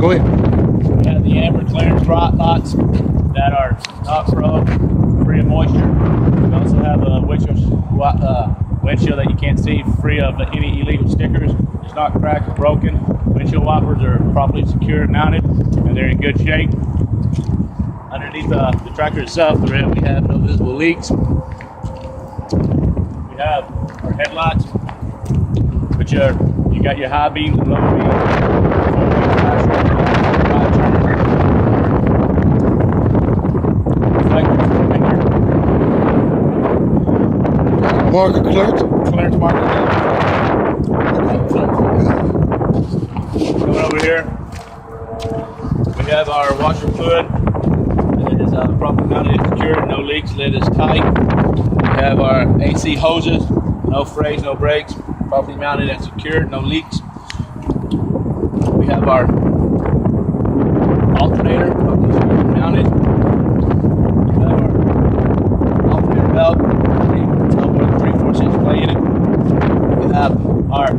Go ahead. We have the amber clearance lots that are not free of moisture. We also have a windshield that you can't see, free of any illegal stickers. It's not cracked or broken. Windshield wipers are properly secured and mounted, and they're in good shape. Underneath the tractor itself, we have no visible leaks. We have our headlights, which are, you got your high beams and low beams. Marker clearance. Clearance marker. Coming over here, we have our washer fluid. It is properly mounted and secured, no leaks, lid is tight. We have our AC hoses, no frays, no brakes, properly mounted and secured, no leaks. We have our alternator, properly secured and mounted. We have our alternator belt, no more than 3/4 inch play in it. We have our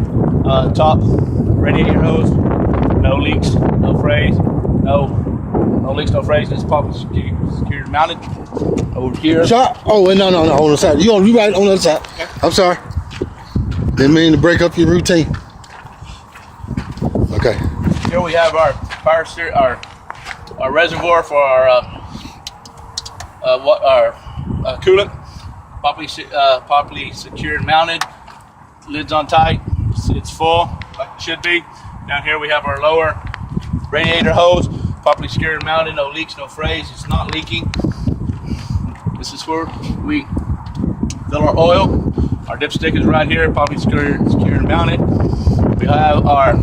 top radiator hose, no leaks, no frays, no leaks, no frays. It's properly secured and mounted. Over here. Shot. Oh, wait, no, on the side. You right on the other side. Okay. I'm sorry. Didn't mean to break up your routine. Okay. Here we have our our reservoir for our coolant, properly secured and mounted. Lids on tight. It's full like it should be. Down here we have our lower radiator hose, properly secured and mounted. No leaks, no frays. It's not leaking. This is where we fill our oil. Our dipstick is right here, properly secured and mounted. We have our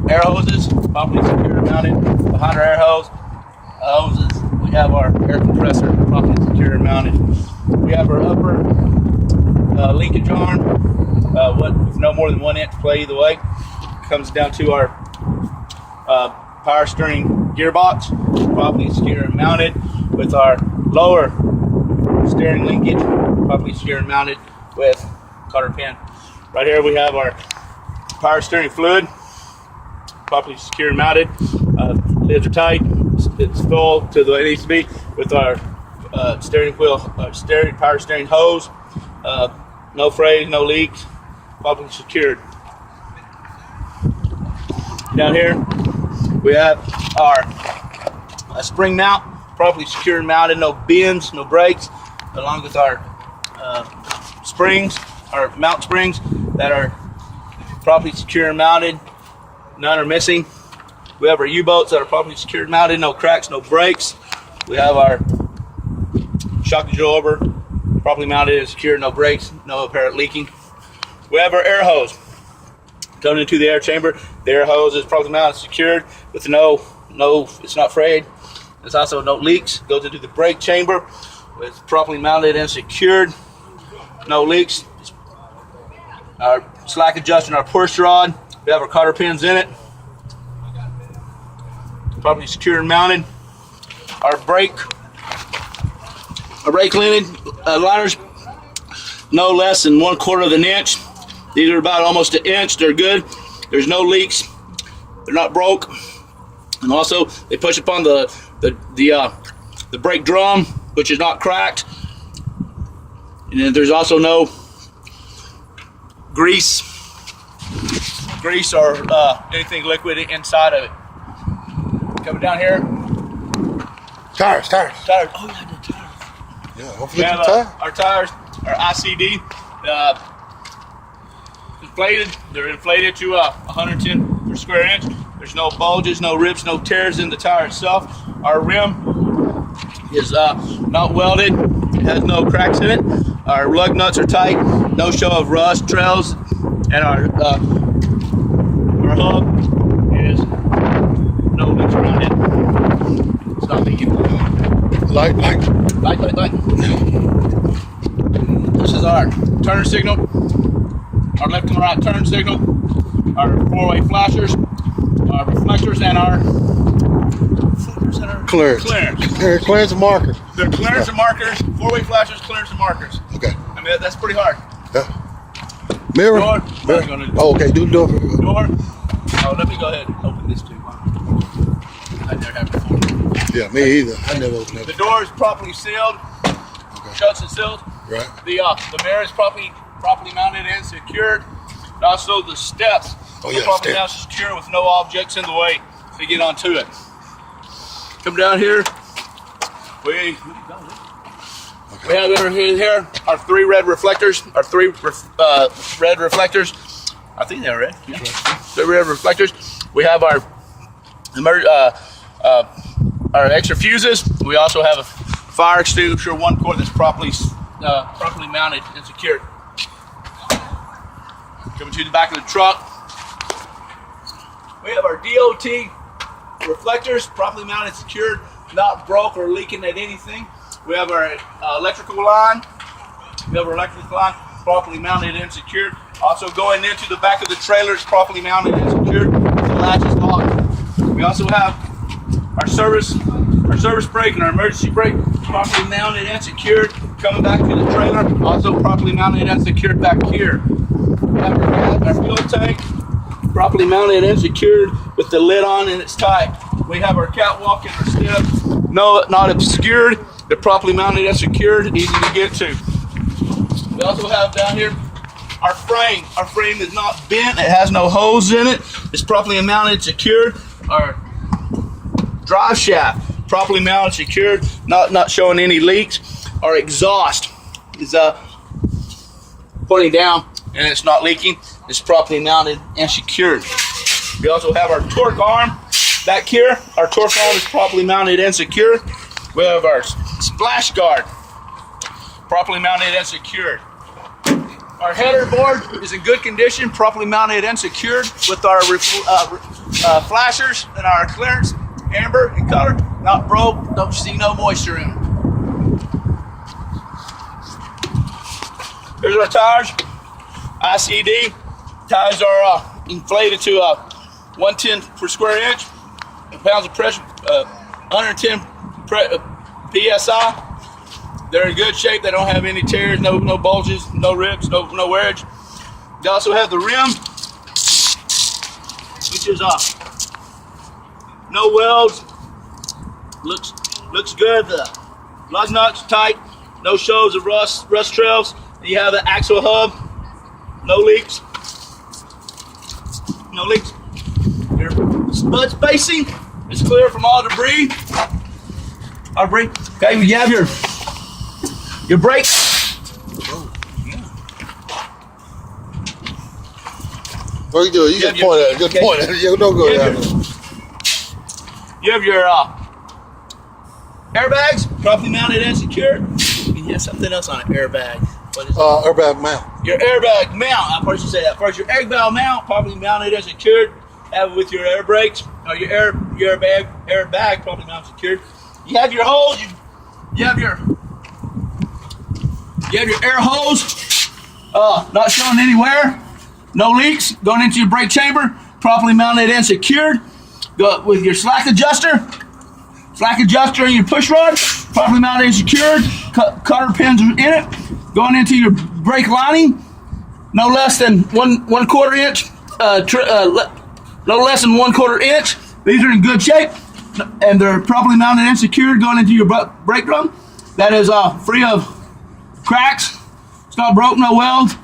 air hoses, properly secured and mounted. Behind our air hoses, we have our air compressor, properly secured and mounted. We have our upper linkage arm, with no more than 1 inch play either way. Comes down to our power steering gearbox, properly secured and mounted, with our lower steering linkage, properly secured and mounted with cotter pin. Right here we have our power steering fluid, properly secured and mounted. Lids are tight. It's full to the way it needs to be, with our steering wheel, power steering hose. No frays, no leaks, properly secured. Down here we have our spring mount, properly secured and mounted. No bends, no breaks, along with our springs, our mount springs that are properly secured and mounted. None are missing. We have our U-bolts that are properly secured and mounted. No cracks, no breaks. We have our shock absorber properly mounted and secured. No breaks, no apparent leaking. We have our air hose going into the air chamber. The air hose is properly mounted and secured with no, it's not frayed. There's also no leaks. Goes into the brake chamber. It's properly mounted and secured. No leaks. Our slack adjuster and our push rod. We have our cotter pins in it. Properly secured and mounted. Our brake liners, no less than 1/4 of an inch. These are about almost an inch. They're good. There's no leaks. They're not broke. And also, they push upon the brake drum, which is not cracked. And then there's also no grease or anything liquid inside of it. Coming down here. Tires. Oh yeah, the tires. Yeah, hopefully we have our tires, our ICD, inflated. They're inflated to 110 per square inch. There's no bulges, no rips, no tears in the tire itself. Our rim is not welded. It has no cracks in it. Our lug nuts are tight. No show of rust trails, and our hub is no leaks around it. It's not leaking. Light. This is our turn signal, our left and right turn signal, our four-way flashers, our reflectors, and our clearance and markers. They're clearance and markers, four-way flashers, clearance and markers. Okay. I mean, that's pretty hard. Yeah. Mirror. Door. Oh, okay, do the door. Door. Oh, let me go ahead and open this too. Yeah, me either. I never opened The it. door is properly sealed, shuts and sealed. Right. The mirror is properly mounted and secured. And also the steps Oh, are yeah, properly steps. mounted, secure with no objects in the way to get onto it. Come down here. We have over here our 3 red reflectors. Our 3 red reflectors. I think they're red. Yeah. 3 red reflectors. We have our extra fuses. We also have a fire extinguisher 1 quart that's properly mounted and secured. Coming to the back of the truck, we have our DOT reflectors properly mounted and secured, not broke or leaking at anything. We have our electrical line. We have our electrical line properly mounted and secured. Also going into the back of the trailer is properly mounted and secured. The latch is locked. We also have our service brake and our emergency brake properly mounted and secured. Coming back to the trailer, also properly mounted and secured back here. We have our fuel tank properly mounted and secured with the lid on and it's tight. We have our catwalk and our steps, not obscured. They're properly mounted and secured, easy to get to. We also have down here our frame. Our frame is not bent, it has no holes in it. It's properly mounted and secured. Our drive shaft, properly mounted, secured, not showing any leaks. Our exhaust is pointing down and it's not leaking. It's properly mounted and secured. We also have our torque arm back here. Our torque arm is properly mounted and secured. We have our splash guard, properly mounted and secured. Our header board is in good condition, properly mounted and secured with our flashers and our clearance, amber in color, not broke, don't see no moisture in them. Here's our tires, ICD. Tires are inflated to 110 per square inch, pounds of pressure, 110 PSI. They're in good shape. They don't have any tears, no bulges, no rips, no wearage. They also have the rim, which is no welds. Looks good. The lug nuts tight, no shows of rust trails. You have the axle hub, no leaks. No leaks. Your spud spacing is clear from all debris. Okay, you have your brakes. What are you doing? You just point at it. Just point at it. You don't go down. You have your airbags properly mounted and secured. You have something else on an airbag. What is it? Airbag mount. Your airbag mount. I first say that first. Your airbag mount properly mounted and secured. Have it with your air brakes or your airbag properly mounted and secured. You have your hose. You have your air hose. Not showing anywhere. No leaks. Going into your brake chamber. Properly mounted and secured. Go with your slack adjuster and your push rod. Properly mounted and secured. Cotter pins in it. Going into your brake lining. No less than one quarter inch. No less than 1/4 inch. These are in good shape, and they're properly mounted and secured. Going into your brake drum. That is free of cracks. It's not broke, no welds,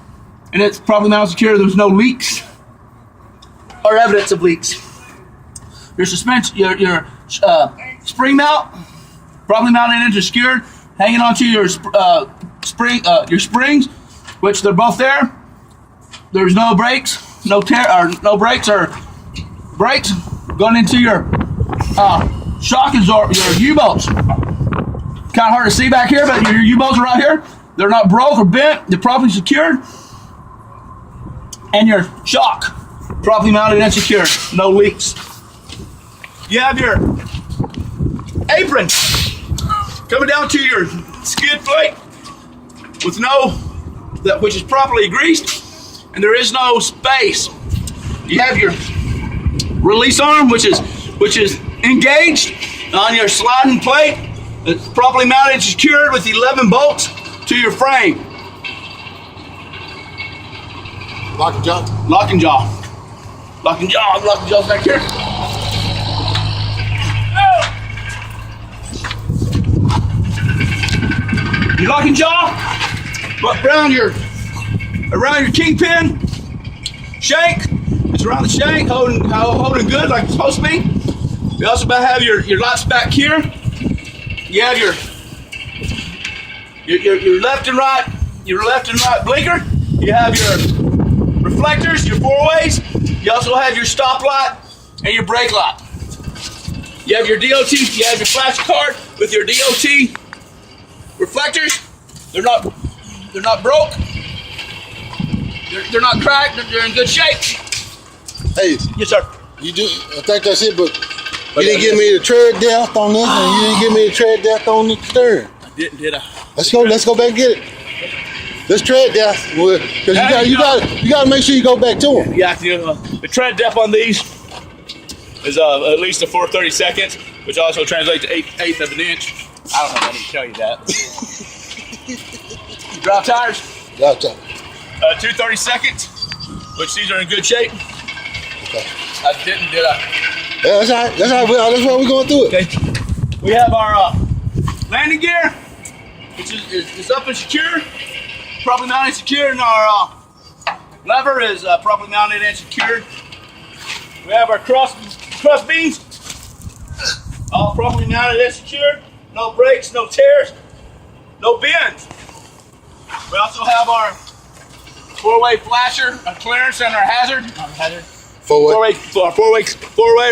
and it's properly mounted and secured. There's no leaks or evidence of leaks. Your suspension, your spring mount, properly mounted and secured, hanging onto your springs, which they're both there. There's no brakes, no brakes or brakes. Going into your shock absorber, your U-bolts. Kind of hard to see back here, but your U-bolts are right here. They're not broke or bent. They're properly secured. And your shock, properly mounted and secured. No leaks. You have your apron coming down to your skid plate with which is properly greased, and there is no space. You have your release arm, which is engaged on your sliding plate. It's properly mounted and secured with 11 bolts to your frame. Lock and jaw. Lock and jaw. Lock and jaw. Lock and jaw's back here. locking jaw, around your kingpin shank. It's around the shank, holding good like it's supposed to be. We also have your lights back here. You have your left and right, blinker. You have your reflectors, your 4-ways. You also have your stop light and your brake light. You have your DOT. You have your flash card with your DOT reflectors. They're not broke. They're not cracked. They're in good shape. Hey. Yes, sir. You do. I think that's it, but you didn't give me the tread depth on this, and you didn't give me the tread depth on the steering. I didn't, did I? Let's go back and get it. Let's tread depth, because you got to make sure you go back to them. Yeah, the tread depth on these is at least a 4/32, which also translates to eighth of an inch. I don't know if I need to tell you that. Drive tires. Drive tires. 2/32, which these are in good shape. Okay. I didn't, did I? Yeah, that's all right. That's why we're going through it. Okay. We have our landing gear, which is up and secure, properly mounted and secured, and our lever is properly mounted and secured. We have our cross beams, all properly mounted and secured. No breaks, no tears, no bends. We also have our 4-way flasher, our clearance, and our hazard. Four-way or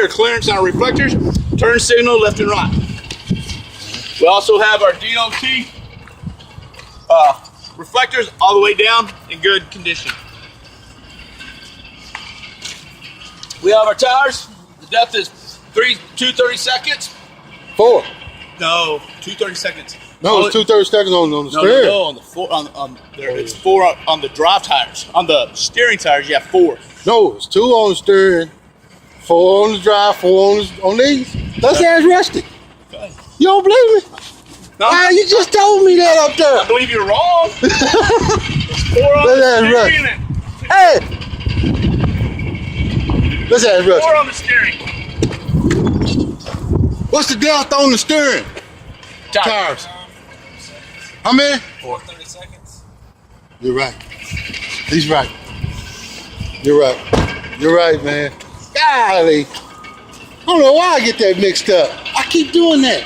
clearance on our reflectors, turn signal left and right. We also have our DOT reflectors all the way down in good condition. We have our tires. The depth is 2/32. 4. No, 2/32. No, it's 2/32 on the steering. No, on there. It's 4 on the drive tires. On the steering tires, you have 4. No, it's 2 on the steering, 4 on the drive, 4 on these. Let's ask Rusty. Okay. You don't believe me? No, You just told me that up I there. believe you're wrong. It's 4 on Let's the ask steering. Hey! Let's ask Rusty. 4 on the steering. What's the depth on the steering? Tires. How many? 4/32. You're right. He's right. You're right. You're right, man. Golly. I don't know why I get that mixed up. I keep doing that.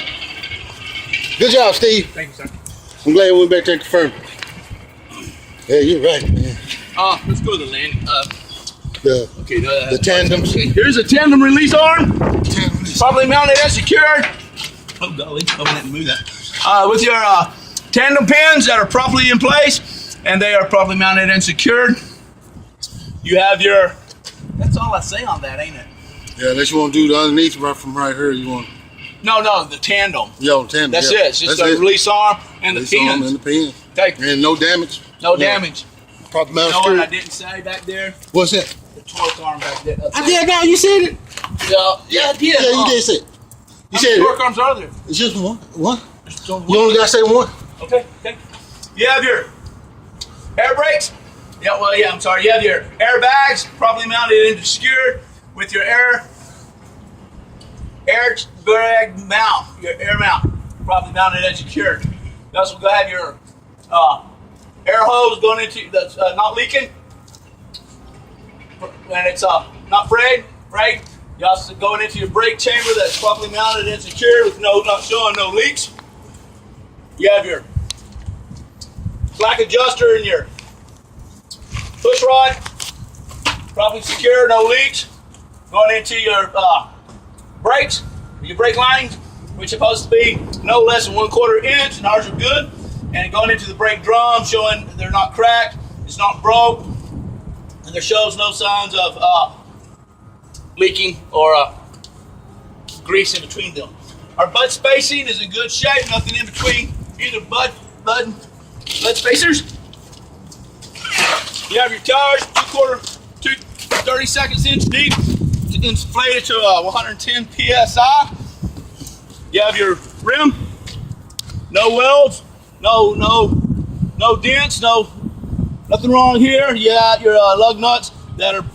Good job, Steve. Thank you, sir. I'm glad we went back there and confirmed it. Yeah, you're right, man. Let's go to the landing. The tandems. Okay, here's a tandem release arm. Tandems. Properly mounted and secured. Oh golly, I didn't move that. With your tandem pins that are properly in place, and they are properly mounted and secured. You have your. That's all I say on that, ain't it? Yeah, unless you want to do the underneath right from right here, you want. No, the tandem. Yo, tandem. That's yeah. it. It's just a release arm and Release the pins. arm and the pin. Okay. And no damage. No Yeah. damage. Proper You know mount what I screw. didn't say back there? What's that? The torque arm back there. I did. No, you said it. Yeah, I did. Yeah, you did say it. You How said many it. torque arms are there? It's just one. One. Just You only gotta say one. Okay. You have your air brakes. I'm sorry. You have your airbags properly mounted and secured with your air bag mount, your air mount properly mounted and secured. You also have your air hose going into that's not leaking, and it's not frayed. You also going into your brake chamber that's properly mounted and secured with not showing no leaks. You have your slack adjuster and your push rod properly secure, no leaks. Going into your brakes, your brake lines, which are supposed to be no less than 1/4 inch, and ours are good. And going into the brake drum, showing they're not cracked, it's not broke, and there shows no signs of leaking or grease in between them. Our bud spacing is in good shape, nothing in between either bud spacers. You have your tires, 2/32 inch deep, inflated to 110 psi. You have your rim, no welds, no dents, nothing wrong here. You have your lug nuts that are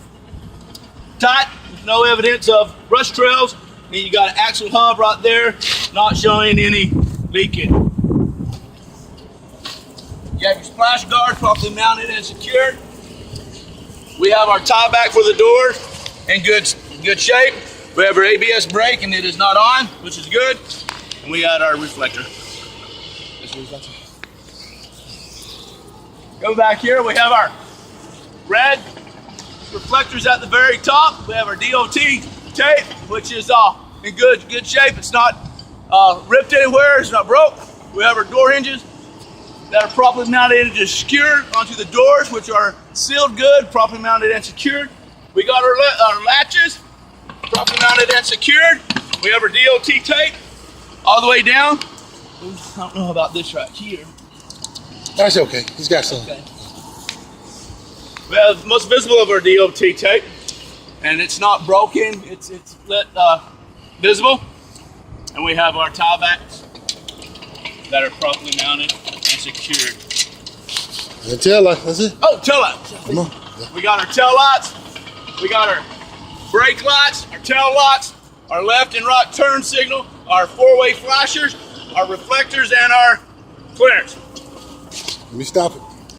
tight, no evidence of rust trails. And you got an axle hub right there, not showing any leaking. You have your splash guard properly mounted and secured. We have our tie back for the door in good shape. We have our ABS brake and it is not on, which is good. And we got our reflector. Go back here, we have our red reflectors at the very top. We have our DOT tape, which is in good shape. It's not ripped anywhere, it's not broke. We have our door hinges that are properly mounted and secured onto the doors, which are sealed good, properly mounted and secured. We got our latches properly mounted and secured. We have our DOT tape all the way down. I don't know about this right here. That's okay. He's got some. Okay. We have most visible of our DOT tape, and it's not broken. It's visible. And we have our tie backs that are properly mounted and secured. The tail light, that's it. Oh, tail lights. Come on. We got our tail lights. We got our brake lights, our tail lights, our left and right turn signal, our four-way flashers, our reflectors, and our clearance. Let me stop it.